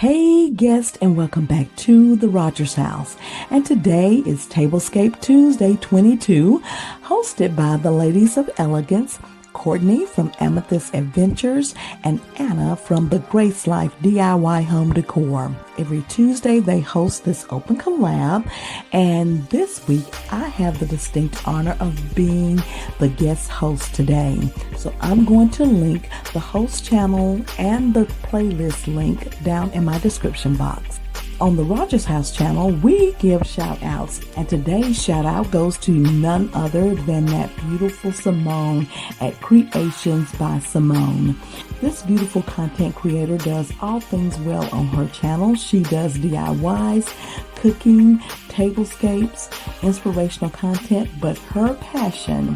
Hey guest, and welcome back to the Rodgers House. And today is Tablescape Tuesday 22, hosted by the Ladies of Elegance, Courtney from Amethyst Adventures, and Anna from the Grace Life DIY Home Decor. Every Tuesday they host this open collab, and this week I have the distinct honor of being the guest host today. So I'm going to link the host channel and the playlist link down in my description box. On the Rodgers House channel, we give shout outs, and today's shout out goes to none other than that beautiful Simone at Creations by Simone. This beautiful content creator does all things well on her channel. She does DIYs, cooking, tablescapes, inspirational content, but her passion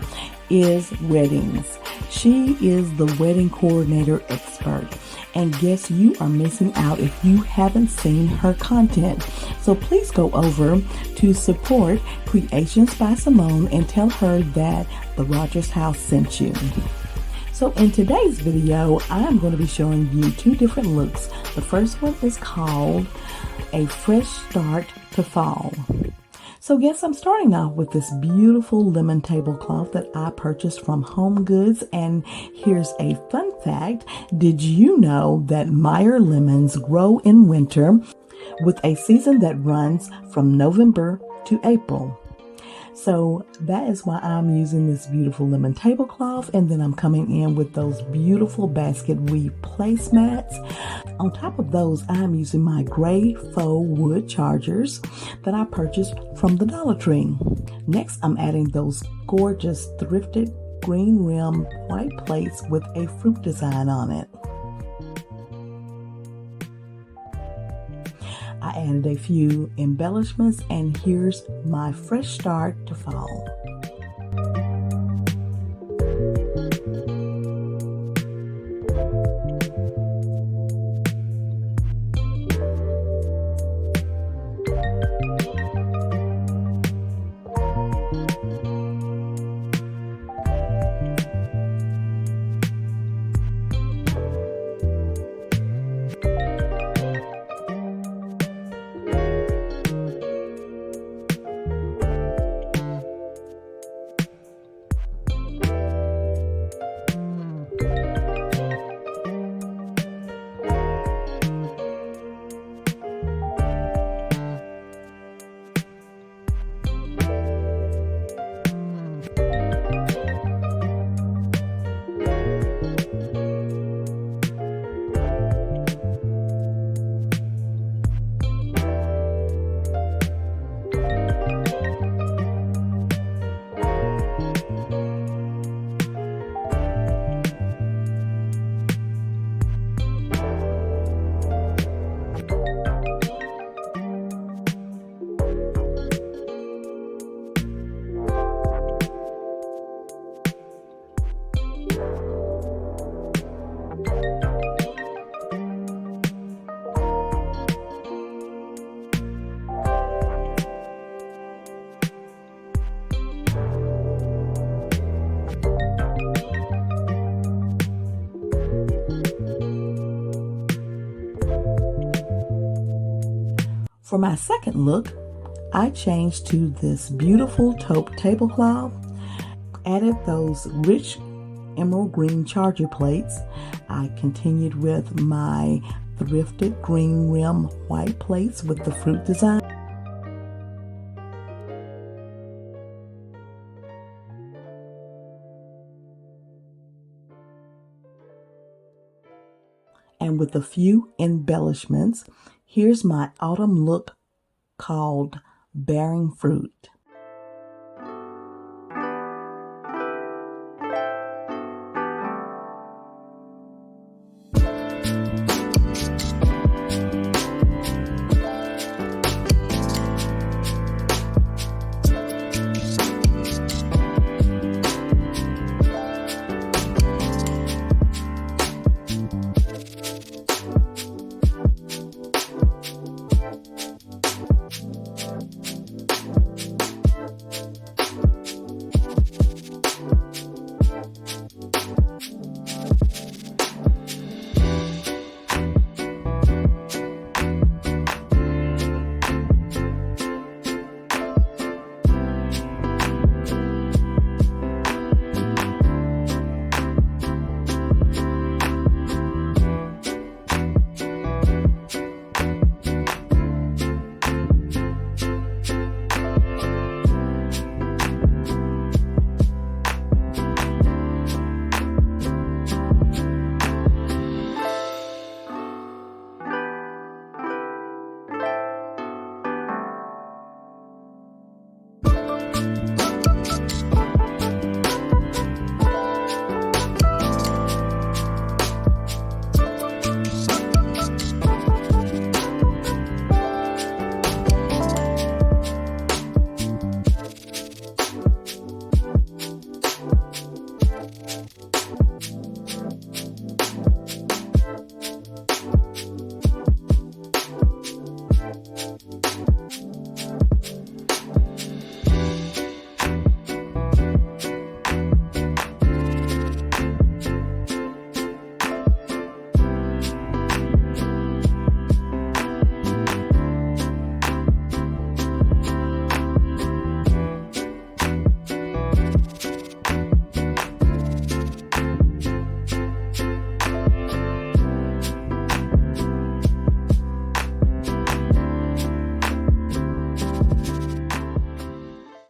is weddings. She is the wedding coordinator expert. And guess you are missing out if you haven't seen her content. So please go over to support Creations by Simone and tell her that the Rodgers House sent you. So in today's video, I'm going to be showing you two different looks. The first one is called A Fresh Start to Fall. So yes, I'm starting off with this beautiful lemon tablecloth that I purchased from Home Goods. And here's a fun fact. Did you know that Meyer lemons grow in winter with a season that runs from November to April? So that is why I'm using this beautiful lemon tablecloth, and then I'm coming in with those beautiful basket weave placemats. On top of those, I'm using my gray faux wood chargers that I purchased from the Dollar Tree. Next, I'm adding those gorgeous thrifted green rim white plates with a fruit design on it. I added a few embellishments, and here's my fresh start to fall. For my second look, I changed to this beautiful taupe tablecloth, added those rich emerald green charger plates. I continued with my thrifted green rim white plates with the fruit design. And with a few embellishments, here's my autumn look called Bearing Fruit.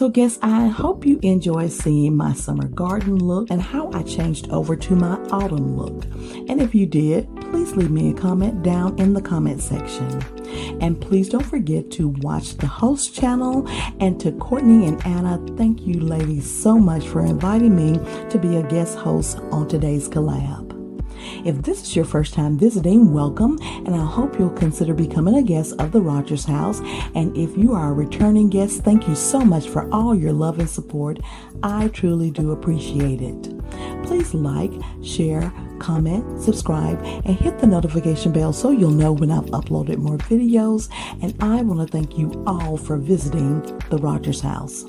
So guests, I hope you enjoy seeing my summer garden look and how I changed over to my autumn look. And if you did, please leave me a comment down in the comment section. And please don't forget to watch the host channel. And to Courtney and Anna, thank you ladies so much for inviting me to be a guest host on today's collab. If this is your first time visiting, welcome, and I hope you'll consider becoming a guest of the Rodgers House. And if you are a returning guest, thank you so much for all your love and support. I truly do appreciate it. Please like, share, comment, subscribe, and hit the notification bell so you'll know when I've uploaded more videos. And I want to thank you all for visiting the Rodgers House.